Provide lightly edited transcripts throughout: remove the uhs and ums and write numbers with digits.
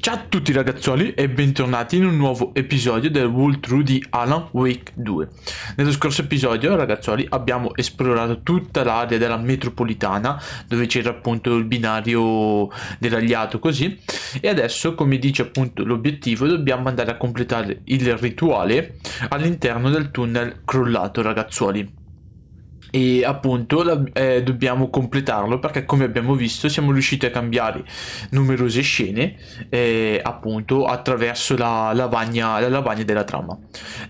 Ciao a tutti ragazzuoli e bentornati in un nuovo episodio del walkthrough di Alan Wake 2. Nello scorso episodio ragazzuoli abbiamo esplorato tutta l'area della metropolitana dove c'era appunto il binario deragliato così, e adesso, come dice appunto l'obiettivo, dobbiamo andare a completare il rituale all'interno del tunnel crollato ragazzuoli. E appunto dobbiamo completarlo perché, come abbiamo visto, siamo riusciti a cambiare numerose scene appunto attraverso la lavagna della trama.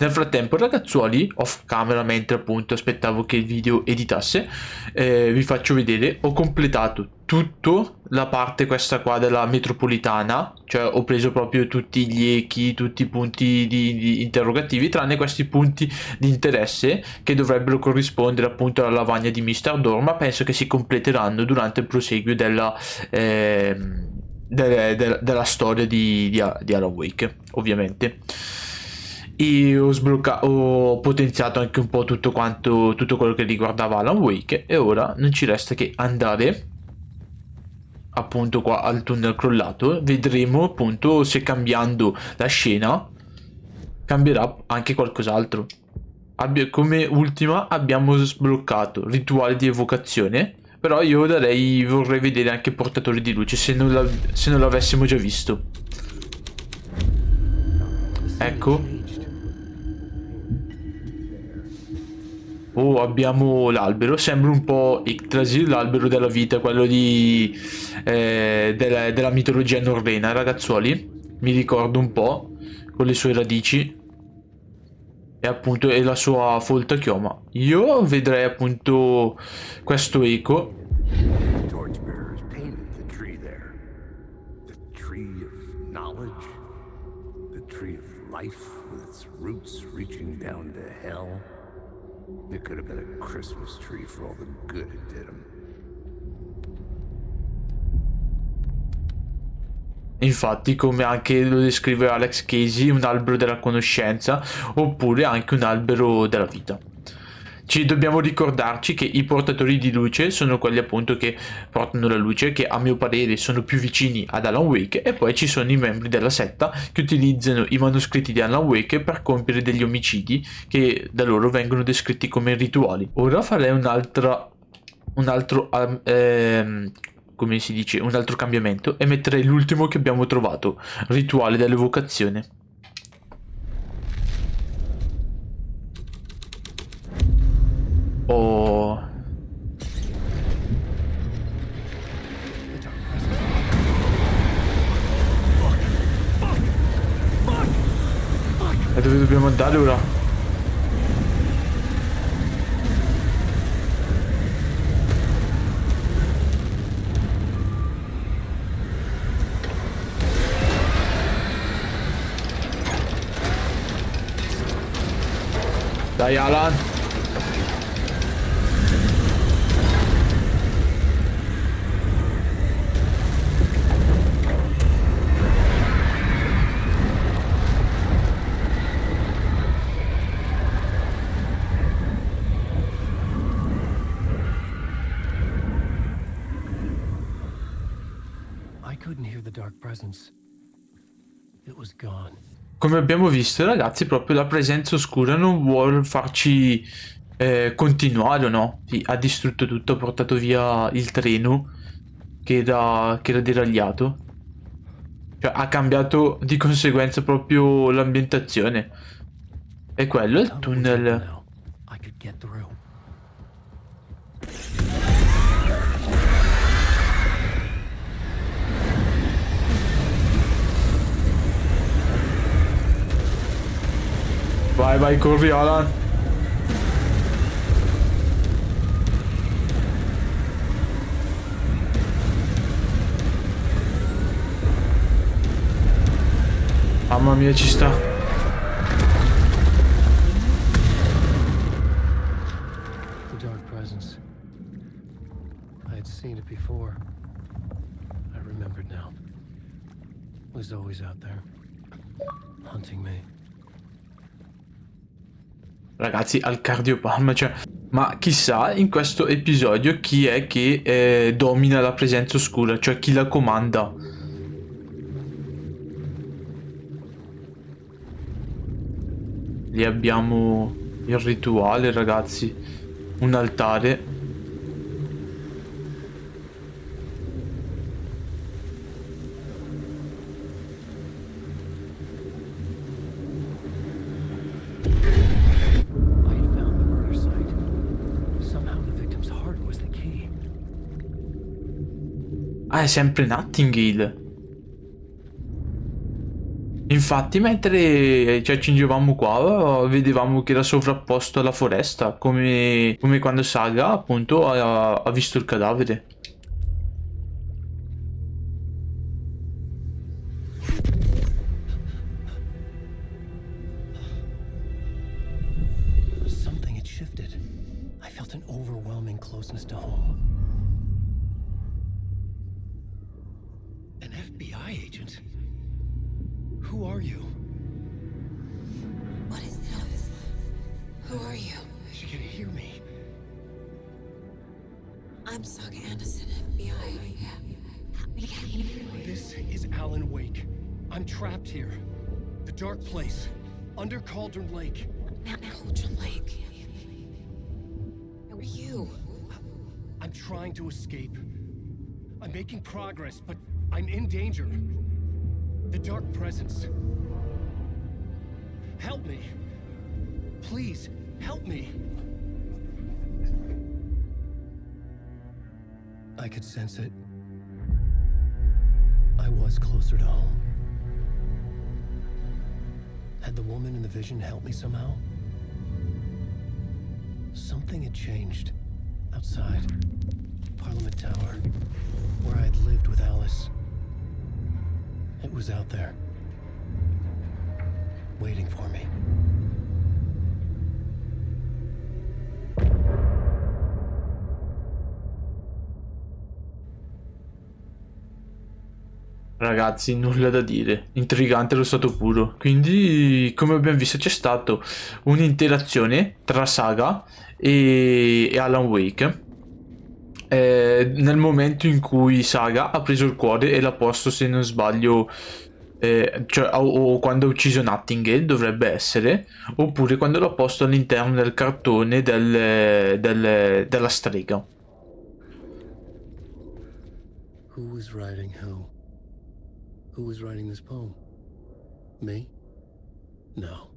Nel frattempo ragazzuoli, off camera, mentre appunto aspettavo che il video editasse, vi faccio vedere, ho completato tutto la parte questa qua della metropolitana, cioè ho preso proprio tutti gli echi, tutti i punti di interrogativi, tranne questi punti di interesse che dovrebbero corrispondere appunto alla lavagna di Mr. Door, ma penso che si completeranno durante il proseguio della storia di Alan Wake, ovviamente. E ho potenziato anche un po' tutto quello che riguardava Alan Wake, e ora non ci resta che andare appunto qua al tunnel crollato. Vedremo appunto se cambiando la scena cambierà anche qualcos'altro. Come ultima abbiamo sbloccato rituale di evocazione, però io vorrei vedere anche portatori di luce, se non l'avessimo già visto. Ecco. Oh, abbiamo l'albero, sembra un po' Yggdrasil, l'albero della vita, quello della mitologia norrena, ragazzuoli. Mi ricordo un po', con le sue radici e appunto e la sua folta chioma. Io vedrei appunto questo eco. It could have been a Christmas tree for all the good it did him. Infatti, come anche lo descrive Alex Casey, un albero della conoscenza, oppure anche un albero della vita. Dobbiamo ricordarci che i portatori di luce sono quelli appunto che portano la luce, che a mio parere sono più vicini ad Alan Wake, e poi ci sono i membri della setta che utilizzano i manoscritti di Alan Wake per compiere degli omicidi che da loro vengono descritti come rituali. Ora farei un altro come si dice, un altro cambiamento, e metterei l'ultimo che abbiamo trovato, rituale dell'evocazione. Oh. E dove dobbiamo andare ora? Dai Alan. Come abbiamo visto ragazzi, proprio la presenza oscura non vuole farci continuare, no? Sì, ha distrutto tutto, ha portato via il treno che era deragliato, cioè ha cambiato di conseguenza proprio l'ambientazione. E quello è il tunnel. Vai, vai, corri Alan. Mamma mia, ci sta. The dark presence. I had seen it before. I remembered now. It was always out there, hunting me. Ragazzi, al cardiopalma, cioè, ma chissà in questo episodio chi è che domina la presenza oscura, cioè chi la comanda. Lì abbiamo il rituale, ragazzi. Un altare. I had found the murder site. Somehow the victim's heart was the key. Ah, è sempre Nightingale. Infatti, mentre ci accingevamo qua, vedevamo che era sovrapposto alla foresta, come quando Saga, appunto, ha visto il cadavere. Something had shifted. I felt an overwhelming closeness to home. An FBI agent? Who are you? What is this? Who are you? She can hear me. I'm Saga Anderson, FBI. This is Alan Wake. I'm trapped here. The dark place. Under Cauldron Lake. Cauldron Lake. Who are you? I'm trying to escape. I'm making progress, but I'm in danger. The dark presence. Help me. Please, help me. I could sense it. I was closer to home. Had the woman in the vision helped me somehow? Something had changed. Outside. Parliament Tower. Where I had lived with Alice. It was out there. Waiting for me. Ragazzi, nulla da dire. Intrigante lo stato puro. Quindi, come abbiamo visto, c'è stato un'interazione tra Saga e Alan Wake. Nel momento in cui Saga ha preso il cuore e l'ha posto, se non sbaglio, cioè, o quando ha ucciso Nightingale dovrebbe essere, oppure quando l'ha posto all'interno del cartone della strega. Who was writing who? Who was writing this poem? Me? No.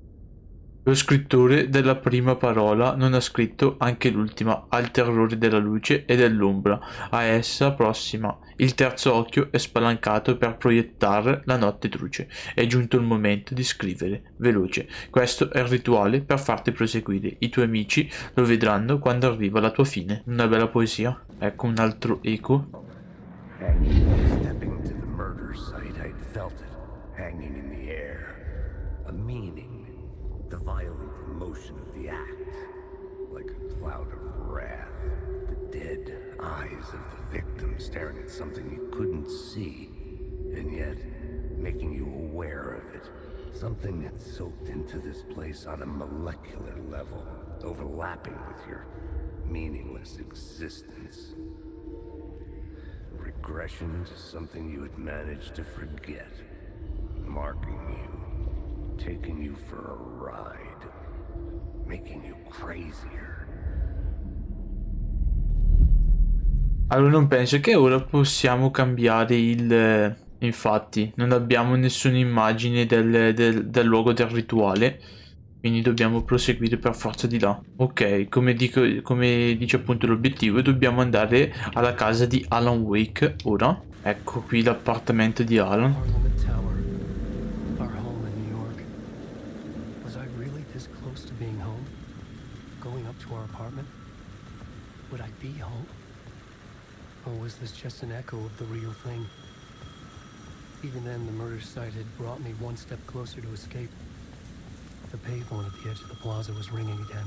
Lo scrittore della prima parola non ha scritto anche l'ultima, al terrore della luce e dell'ombra, a essa prossima. Il terzo occhio è spalancato per proiettare la notte truce. È giunto il momento di scrivere, veloce. Questo è il rituale per farti proseguire. I tuoi amici lo vedranno quando arriva la tua fine. Una bella poesia. Ecco un altro eco. Stepping to the murder site, I'd felt it, hanging in the air. A meaning, the violent emotion of the act, like a cloud of wrath. The dead eyes of the victim staring at something you couldn't see, and yet making you aware of it. Something that soaked into this place on a molecular level, overlapping with your meaningless existence. Regression to something you had managed to forget. Marking you. Taking you for a ride. Making you crazier. Allora non penso che ora possiamo cambiare il... Infatti, non abbiamo nessuna immagine del luogo del rituale, quindi dobbiamo proseguire per forza di là. Ok, come dice appunto l'obiettivo, dobbiamo andare alla casa di Alan Wake ora. Ecco qui l'appartamento di Alan. Parliament Tower. Our home in New York. Was I really this close to being home? Going up to our apartment? Would I be home? Or was this just an echo of the real thing? Even then, the murder site had brought me one step closer to escape. The payphone at the edge of the plaza was ringing again.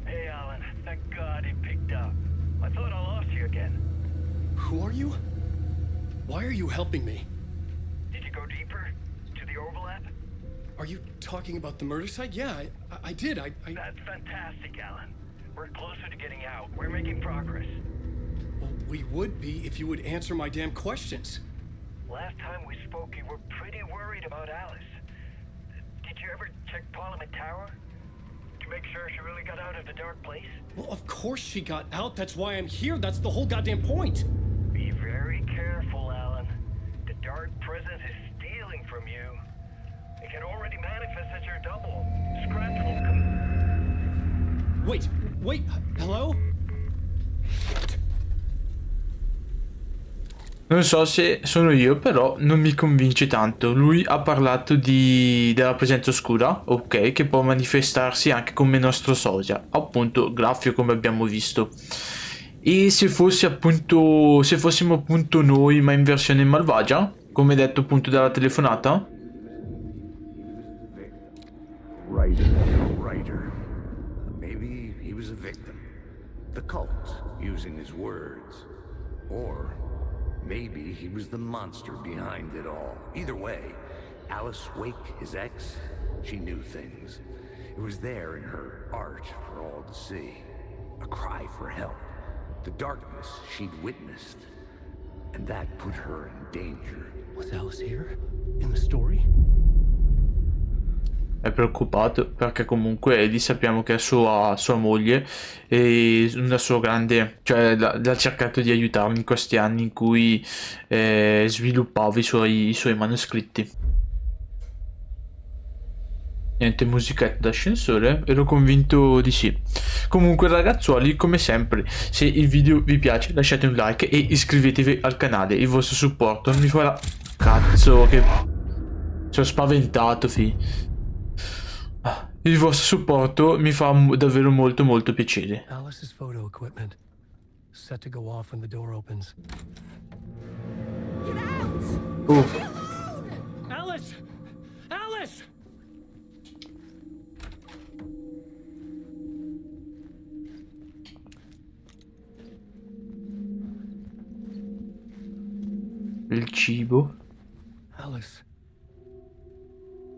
Hey, Alan. Thank God he picked up. I thought I lost you again. Who are you? Why are you helping me? Did you go deeper? To the overlap? Are you talking about the murder site? Yeah, I did. I... That's fantastic, Alan. We're closer to getting out. We're making progress. Well, we would be if you would answer my damn questions. Last time we spoke, you were pretty worried about Alice. Did you ever check Parliament Tower? To make sure she really got out of the dark place? Well, of course she got out. That's why I'm here. That's the whole goddamn point. Be very careful, Alan. The dark presence is stealing from you. It can already manifest as your double. Scratch will come. Wait, hello? Non so se sono io, però non mi convince tanto. Lui ha parlato della presenza oscura, ok, che può manifestarsi anche come nostro sosia, appunto graffio come abbiamo visto. E se fosse appunto, se fossimo appunto noi, ma in versione malvagia, come detto appunto dalla telefonata. Writer. Maybe he was a victim. The cult, using his words. Or maybe he was the monster behind it all. Either way, Alice Wake, his ex, she knew things. It was there in her art for all to see. A cry for help. The darkness she'd witnessed. And that put her in danger. Was Alice here? In the story? È preoccupato perché comunque Eddie sappiamo che è sua moglie e una sua grande, cioè l'ha cercato di aiutarmi in questi anni in cui sviluppava i suoi manoscritti. Niente, musichetta d'ascensore, ero convinto di sì. Comunque ragazzuoli, come sempre, se il video vi piace lasciate un like e iscrivetevi al canale, il vostro supporto mi farà... Cazzo, che... sono spaventato, fi. Il vostro supporto mi fa davvero molto piacere. Alice's photo equipment. Set to go off when the door opens. Get out! Oh, Alice! Alice! il cibo. Alice.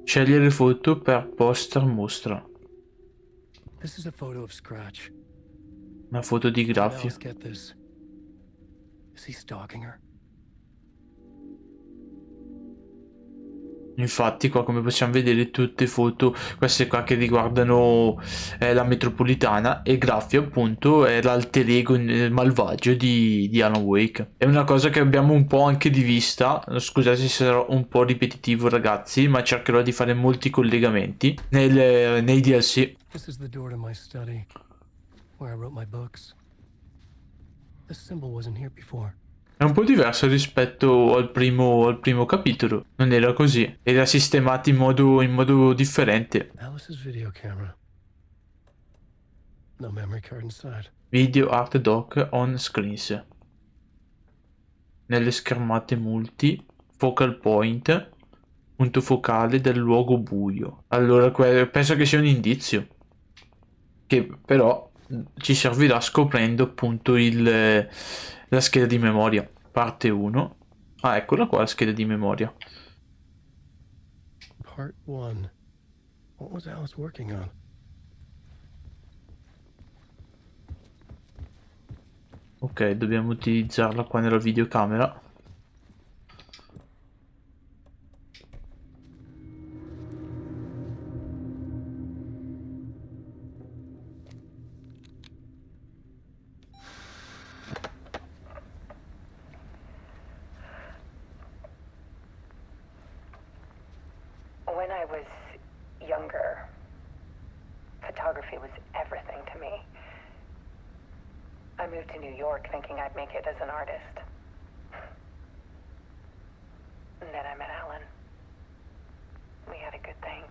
Scegliere foto per poster mostra. This is a photo of Scratch. Una foto di Did graffio. Alice get this? Is he stalking her? Infatti qua come possiamo vedere tutte foto, queste qua che riguardano la metropolitana, e Graffio appunto è l'alter ego malvagio di Alan Wake. È una cosa che abbiamo un po' anche di vista, scusate se sarò un po' ripetitivo ragazzi, ma cercherò di fare molti collegamenti nei DLC. This is the door to my study, where I wrote my books. This symbol wasn't here before. È un po' diverso rispetto al primo capitolo, non era così, era sistemato in modo differente. Alice's video camera. No memory card inside. Video art dock on screens. Nelle schermate multi, focal point, punto focale del luogo buio. Allora penso che sia un indizio, che però ci servirà scoprendo appunto la scheda di memoria. Parte 1. Ah, eccola qua la scheda di memoria. Part 1. What was Alice working on? Ok, dobbiamo utilizzarla qua nella videocamera. When I was younger, photography was everything to me. I moved to New York thinking I'd make it as an artist. And then I met Alan. We had a good thing.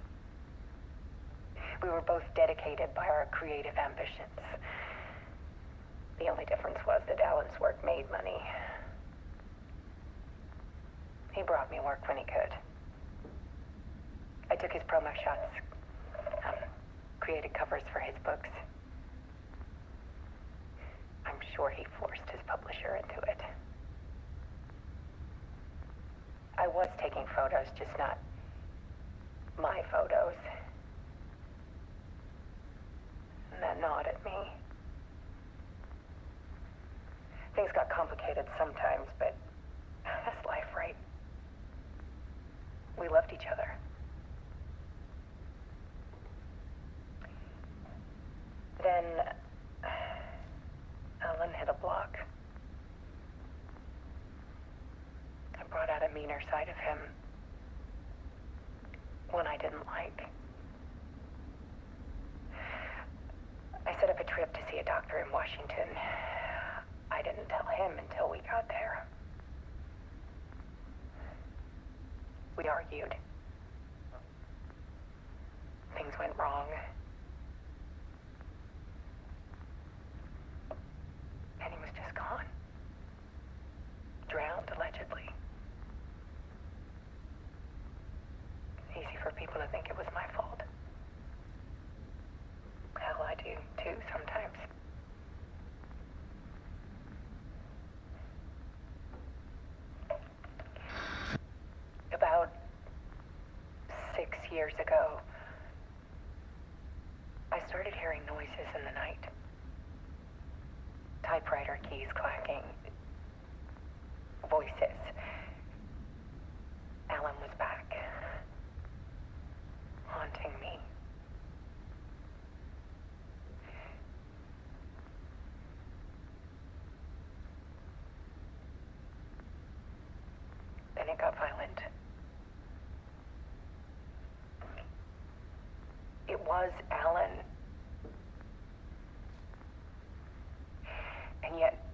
We were both dedicated by our creative ambitions. The only difference was that Alan's work made money. He brought me work when he could. I took his promo shots, created covers for his books. I'm sure he forced his publisher into it. I was taking photos, just not my photos. And that gnawed at me. Things got complicated sometimes, but that's life, right? We loved each other. Then Alan hit a block. I brought out a meaner side of him. One I didn't like. I set up a trip to see a doctor in Washington. I didn't tell him until we got there. We argued. Things went wrong. And he was just gone. Drowned, allegedly. It's easy for people to think it was my fault. Hell, I do too sometimes. About 6 years ago, I started hearing noises in the night. Typewriter keys clacking. Voices. Alan was back. Haunting me. Then it got violent. It was Alan. And yet,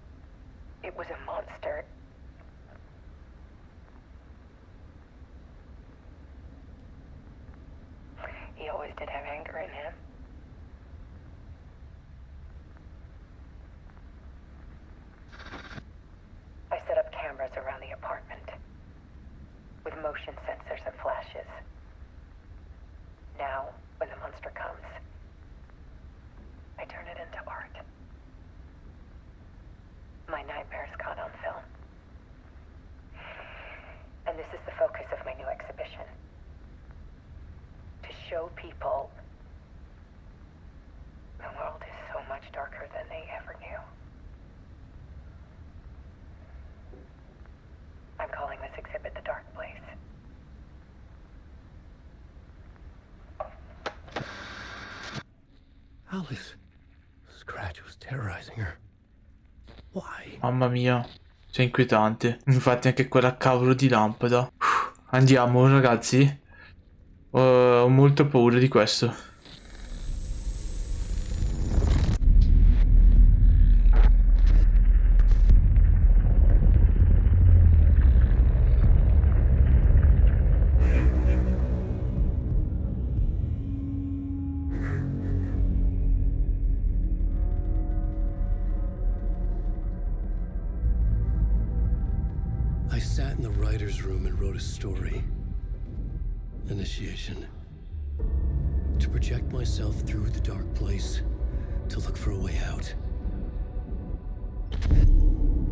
it was a monster. He always did have anger in him. I set up cameras around the apartment with motion sensors and flashes. Now, when the monster comes, I turn it into art. My nightmares caught on film. And this is the focus of my new exhibition. To show people the world is so much darker than they ever knew. I'm calling this exhibit The Dark Place. Alice. Scratch was terrorizing her. Why? Mamma mia, sei inquietante. Infatti anche quella cavolo di lampada. Andiamo ragazzi. Ho molto paura di questo. I sat in the writer's room and wrote a story. Initiation. To project myself through the dark place, to look for a way out.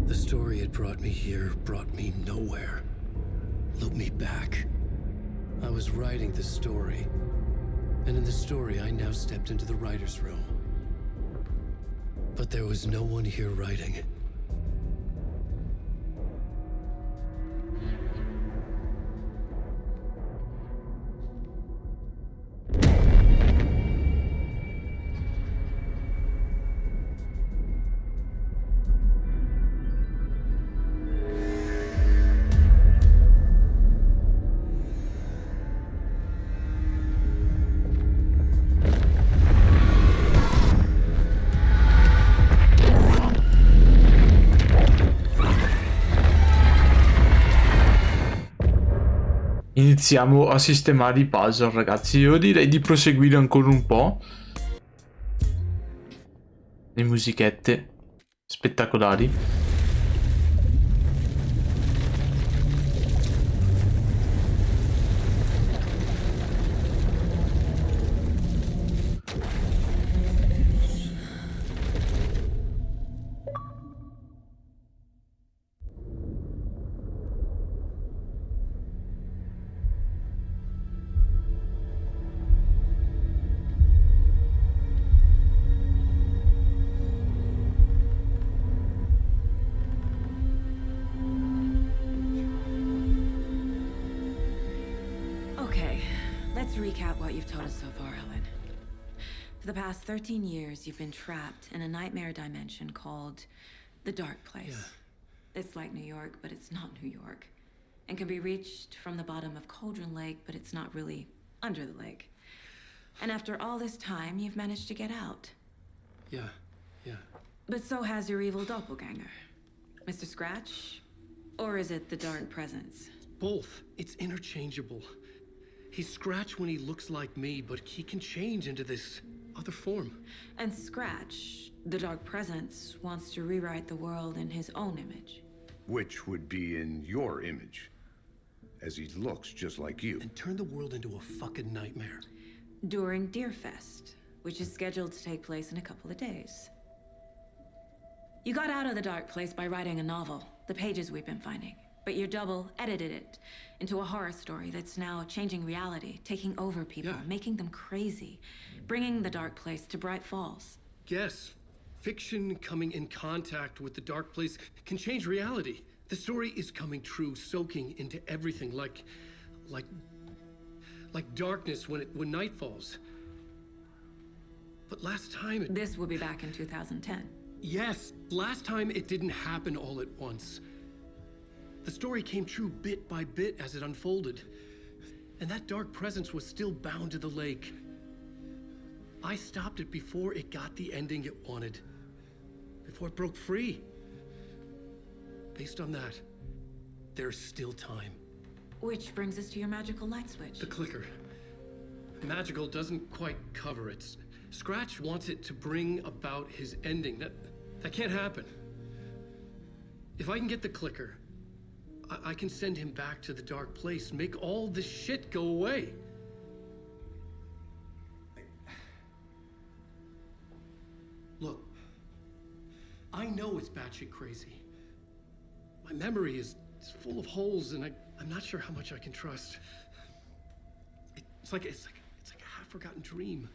The story had brought me here, brought me nowhere. Looped me back. I was writing the story. And in the story, I now stepped into the writer's room. But there was no one here writing. Iniziamo a sistemare i puzzle, ragazzi. Io direi di proseguire ancora un po'. Le musichette spettacolari. to recap what you've told us so far, Ellen. For the past 13 years, you've been trapped in a nightmare dimension called the Dark Place. Yeah. It's like New York, but it's not New York. And can be reached from the bottom of Cauldron Lake, but it's not really under the lake. And after all this time, you've managed to get out. Yeah. But so has your evil doppelganger. Mr. Scratch? Or is it the Dark Presence? Both. It's interchangeable. He's Scratch when he looks like me, but he can change into this other form. And Scratch, the Dark Presence, wants to rewrite the world in his own image. Which would be in your image, as he looks just like you. And turn the world into a fucking nightmare. During Deerfest, which is scheduled to take place in a couple of days. You got out of the Dark Place by writing a novel, the pages we've been finding. But your double edited it into a horror story that's now changing reality, taking over people, Yeah. making them crazy, bringing the Dark Place to Bright Falls. Yes, fiction coming in contact with the Dark Place can change reality. The story is coming true, soaking into everything like darkness when night falls. But last time This will be back in 2010. Yes, last time it didn't happen all at once. The story came true bit by bit as it unfolded. And that dark presence was still bound to the lake. I stopped it before it got the ending it wanted. Before it broke free. Based on that, there's still time. Which brings us to your magical light switch. The clicker. Magical doesn't quite cover it. Scratch wants it to bring about his ending. That can't happen. If I can get the clicker, I can send him back to the Dark Place, make all this shit go away. Look, I know it's batshit crazy. My memory is full of holes, and I'm not sure how much I can trust. It's like a half-forgotten dream.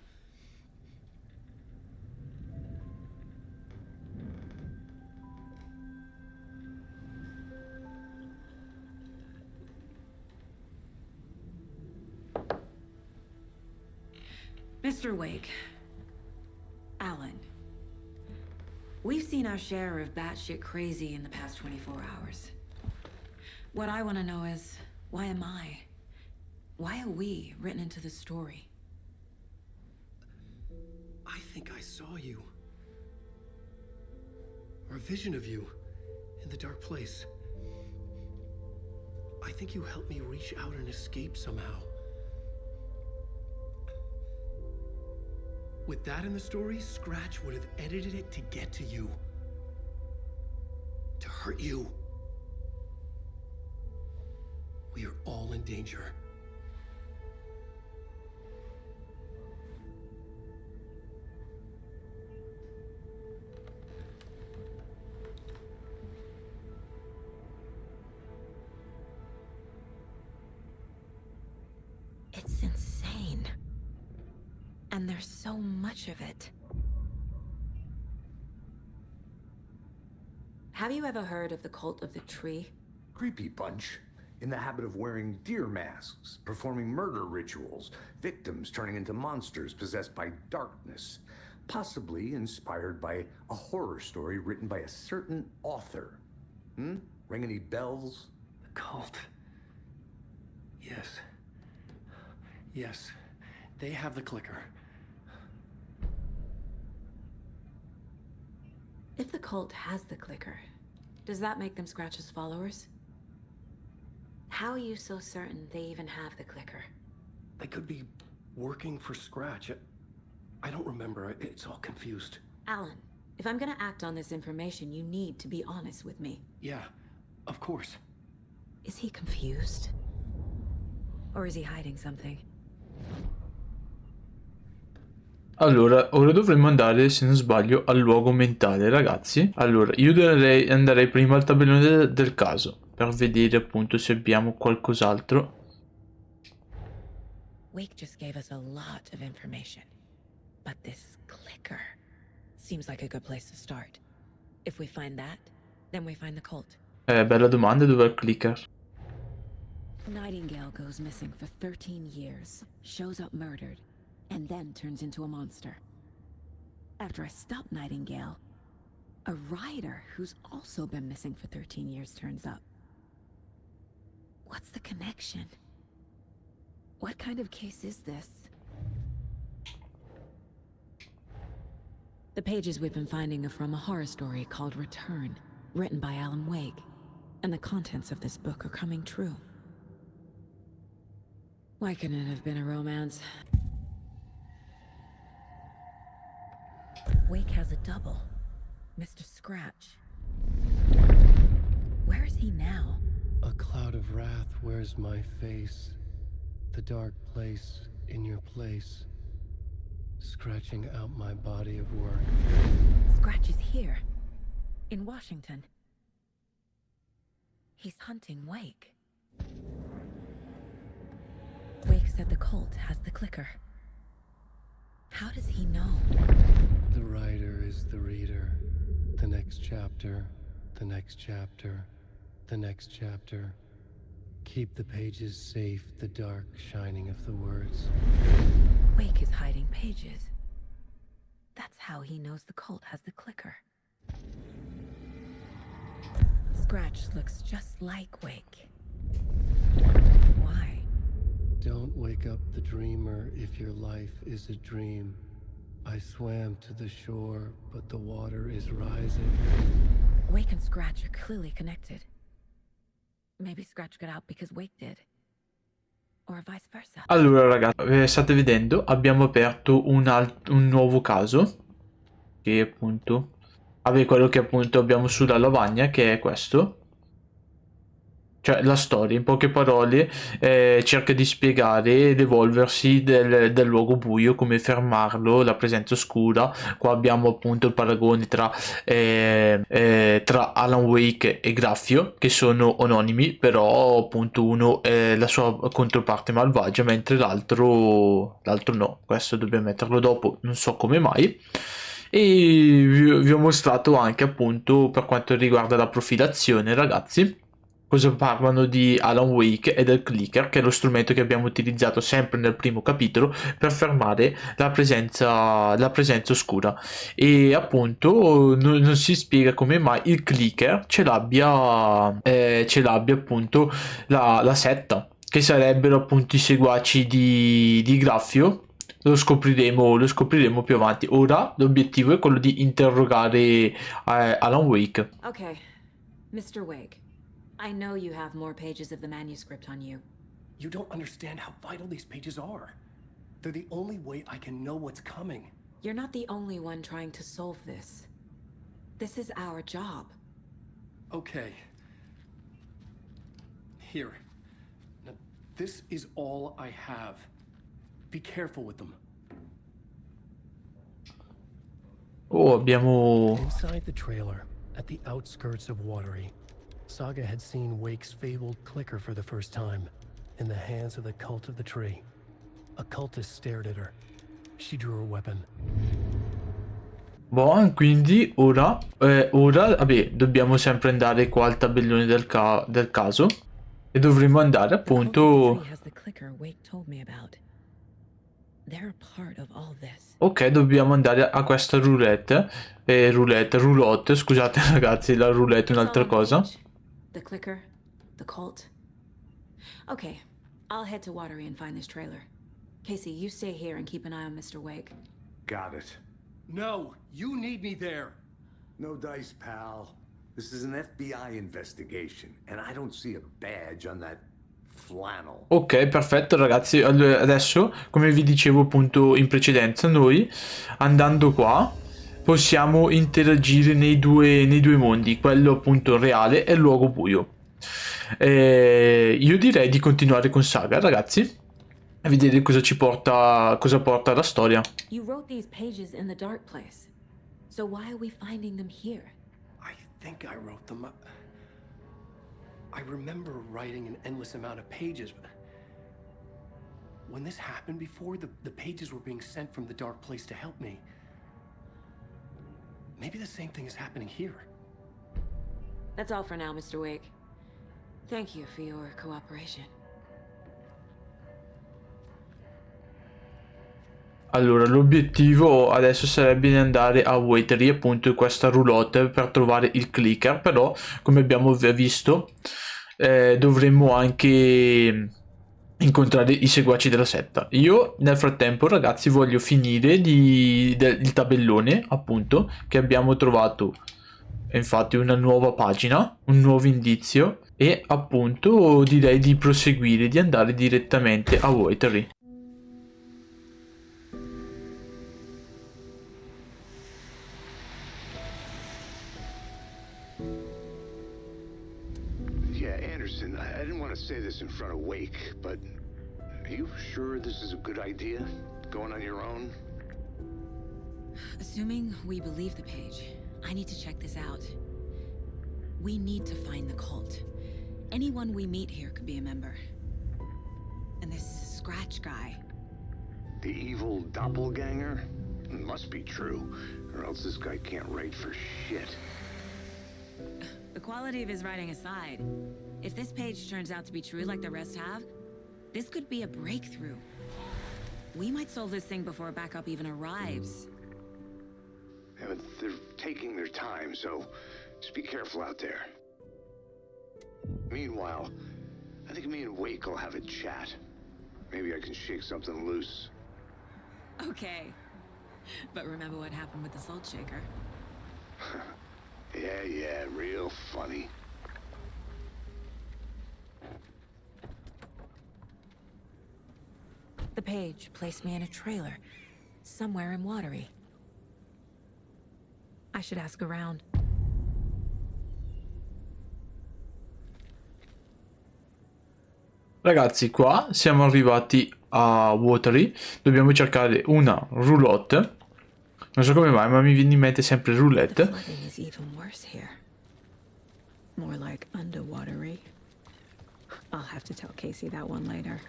Mr. Wake, Alan, we've seen our share of batshit crazy in the past 24 hours. What I want to know is, why am I? Why are we written into the story? I think I saw you. Or a vision of you in the Dark Place. I think you helped me reach out and escape somehow. With that in the story, Scratch would have edited it to get to you. To hurt you. We are all in danger. It's insane. And there's so much of it. Have you ever heard of the cult of the tree? Creepy bunch. In the habit of wearing deer masks, performing murder rituals, victims turning into monsters possessed by darkness, possibly inspired by a horror story written by a certain author. Ring any bells? The cult. Yes. Yes. They have the clicker. If the cult has the clicker, does that make them Scratch's followers? How are you so certain they even have the clicker? They could be working for Scratch. I don't remember. It's all confused. Alan, if I'm gonna act on this information, you need to be honest with me. Yeah, of course. Is he confused? Or is he hiding something? Allora, ora dovremmo andare, se non sbaglio, al luogo mentale, ragazzi. Allora, io andrei prima al tabellone del caso, per vedere appunto se abbiamo qualcos'altro. Wake just gave us a lot of information. But this clicker seems like a good place to start. If we find that, then we find the cult. Bella domanda, dov'è il clicker? Nightingale goes missing for 13 years, shows up murdered, and then turns into a monster. After I stop Nightingale, a rider who's also been missing for 13 years turns up. What's the connection? What kind of case is this? The pages we've been finding are from a horror story called Return, written by Alan Wake, and the contents of this book are coming true. Why couldn't it have been a romance? Wake has a double, Mr. Scratch. Where is he now? A cloud of wrath wears my face. The dark place in your place. Scratching out my body of work. Scratch is here, in Washington. He's hunting Wake. Wake said the cult has the clicker. How does he know? The writer is the reader. The next chapter, the next chapter, the next chapter. Keep the pages safe, the dark shining of the words. Wake is hiding pages. That's how he knows the cult has the clicker. Scratch looks just like Wake. Why? Don't wake up the dreamer if your life is a dream. I swam to the shore, but the water is rising. Wake and Scratch are clearly connected. Maybe Scratch got out because Wake did. Or vice versa. Allora ragazzi, state vedendo, abbiamo aperto un nuovo caso, che appunto, quello che appunto abbiamo sulla lavagna, che è questo. Cioè la storia, in poche parole, cerca di spiegare l'evolversi del luogo buio, come fermarlo, la presenza oscura. Qua abbiamo appunto il paragone tra Alan Wake e Graffio, che sono anonimi, però appunto uno è la sua controparte malvagia, mentre l'altro no. Questo dobbiamo metterlo dopo, non so come mai. E vi ho mostrato anche appunto per quanto riguarda la profilazione, ragazzi, cosa parlano di Alan Wake e del clicker, che è lo strumento che abbiamo utilizzato sempre nel primo capitolo per fermare la presenza oscura. E appunto non si spiega come mai il clicker ce l'abbia appunto la setta, che sarebbero appunto i seguaci di Graffio. Lo scopriremo più avanti. Ora l'obiettivo è quello di interrogare Alan Wake. Okay, Mr. Wake. I know you have more pages of the manuscript on you. You don't understand how vital these pages are. They're the only way I can know what's coming. You're not the only one trying to solve this. This is our job. Okay. Here. Now, this is all I have. Be careful with them. Oh, abbiamo... Inside the trailer, at the outskirts of Watery, Saga had seen Wake's fabled clicker for the first time, in the hands of the cult of the tree. A cultist stared at her. She drew her weapon. Boh, quindi ora, vabbè, dobbiamo sempre andare qua al tabellone del caso e dovremo andare appunto... Ok, dobbiamo andare a questa roulotte, scusate ragazzi, la roulette è un'altra cosa. The clicker, the cult. Okay, I'll head to Watery and find this trailer. Casey, you stay here and keep an eye on Mr. Wake. Got it. No, you need me there. No dice, pal. This is an FBI investigation, and I don't see a badge on that flannel. Ok, perfetto ragazzi, allora, adesso come vi dicevo appunto in precedenza, noi andando qua possiamo interagire nei due mondi, quello appunto reale e il luogo buio. Io direi di continuare con Saga, ragazzi, e vedere cosa porta la storia. You wrote these pages in the dark place. So why are we finding them here? I think I wrote them up. I remember writing an endless amount of pages, but when this happened before, the pages were being sent from the dark place to help me. Maybe the same thing is happening here. That's all for now, Mr. Wake. Thank you for your cooperation. Allora, l'obiettivo adesso sarebbe di andare a Waitery, appunto in questa roulotte, per trovare il clicker, però come abbiamo visto dovremmo anche incontrare i seguaci della setta. Io nel frattempo, ragazzi, voglio finire il tabellone, appunto, che abbiamo trovato. Infatti una nuova pagina, un nuovo indizio, e appunto direi di proseguire, di andare direttamente a Waitery. Yeah, Anderson, I didn't want to say this in front of Wake, but are you sure this is a good idea? Going on your own? Assuming we believe the page, I need to check this out. We need to find the cult. Anyone we meet here could be a member. And this Scratch guy. The evil doppelganger? Must be true, or else this guy can't write for shit. The quality of his writing aside, if this page turns out to be true like the rest have, this could be a breakthrough. We might solve this thing before backup even arrives. Yeah, but they're taking their time, so just be careful out there. Meanwhile, I think me and Wake will have a chat. Maybe I can shake something loose. Okay. But remember what happened with the salt shaker? Yeah, real funny. The page placed me in a trailer, somewhere in Watery. I should ask around. Ragazzi, qua siamo arrivati a Watery, dobbiamo cercare una roulotte. Non so come mai, ma mi viene in mente sempre The roulette. flooding is even worse here. More like underwatery. I'll have to tell Casey that one later.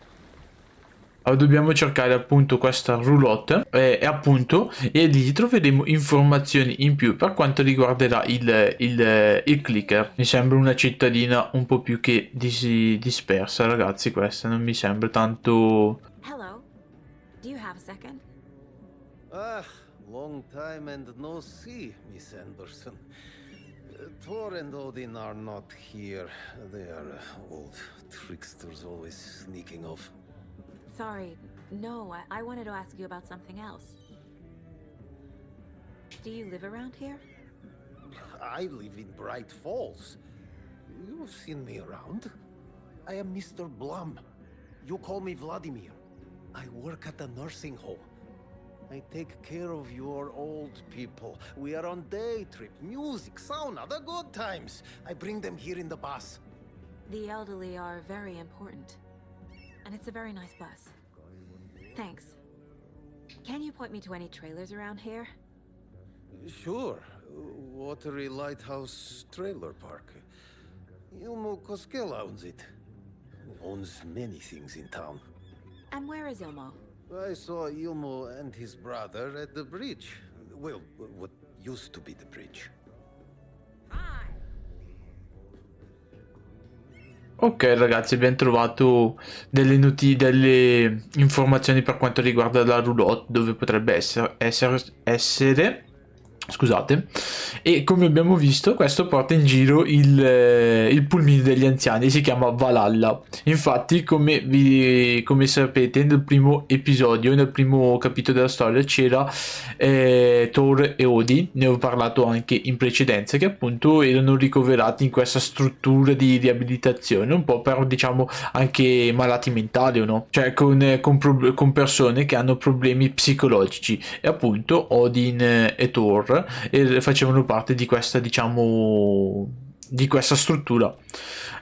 Allora, dobbiamo cercare appunto questa roulotte e lì troveremo informazioni in più per quanto riguarderà il clicker. Mi sembra una cittadina un po' più che dispersa, ragazzi. Questa non mi sembra tanto. Hello. Do you have a second? Ah, long time and no see, Miss Anderson. Thor and Odin are not here. They are old tricksters always sneaking off. Sorry. No, I wanted to ask you about something else. Do you live around here? I live in Bright Falls. You've seen me around. I am Mr. Blum. You call me Vladimir. I work at a nursing home. I take care of your old people. We are on day trip, music, sauna, the good times. I bring them here in the bus. The elderly are very important. And it's a very nice bus. Thanks. Can you point me to any trailers around here? Sure. Watery Lighthouse Trailer Park. Ilmo Koskela owns it. Owns many things in town. And where is Ilmo? I saw Ilmo and his brother at the bridge. Well, what used to be the bridge. Ok, ragazzi, abbiamo trovato delle informazioni per quanto riguarda la roulotte, dove potrebbe essere. Scusate. E come abbiamo visto, questo porta in giro il pulmino degli anziani, si chiama Valhalla. Infatti, come sapete, nel primo episodio, nel primo capitolo della storia, c'era Thor e Odin, ne ho parlato anche in precedenza, che appunto erano ricoverati in questa struttura di riabilitazione, un po' per, diciamo, anche malati mentali, o no? Cioè con persone che hanno problemi psicologici, e appunto Odin e Thor facevano parte di questa, diciamo, di questa struttura.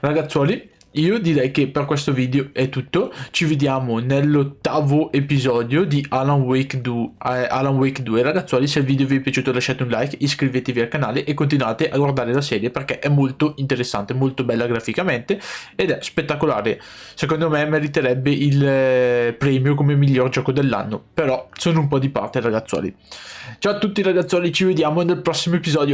Ragazzuoli, io direi che per questo video è tutto. Ci vediamo nell'8º episodio di Alan Wake 2. Ragazzuoli, se il video vi è piaciuto lasciate un like, iscrivetevi al canale e continuate a guardare la serie, perché è molto interessante, molto bella graficamente ed è spettacolare. Secondo me meriterebbe il premio come miglior gioco dell'anno, però sono un po' di parte, ragazzuoli. Ciao a tutti, ragazzuoli, ci vediamo nel prossimo episodio.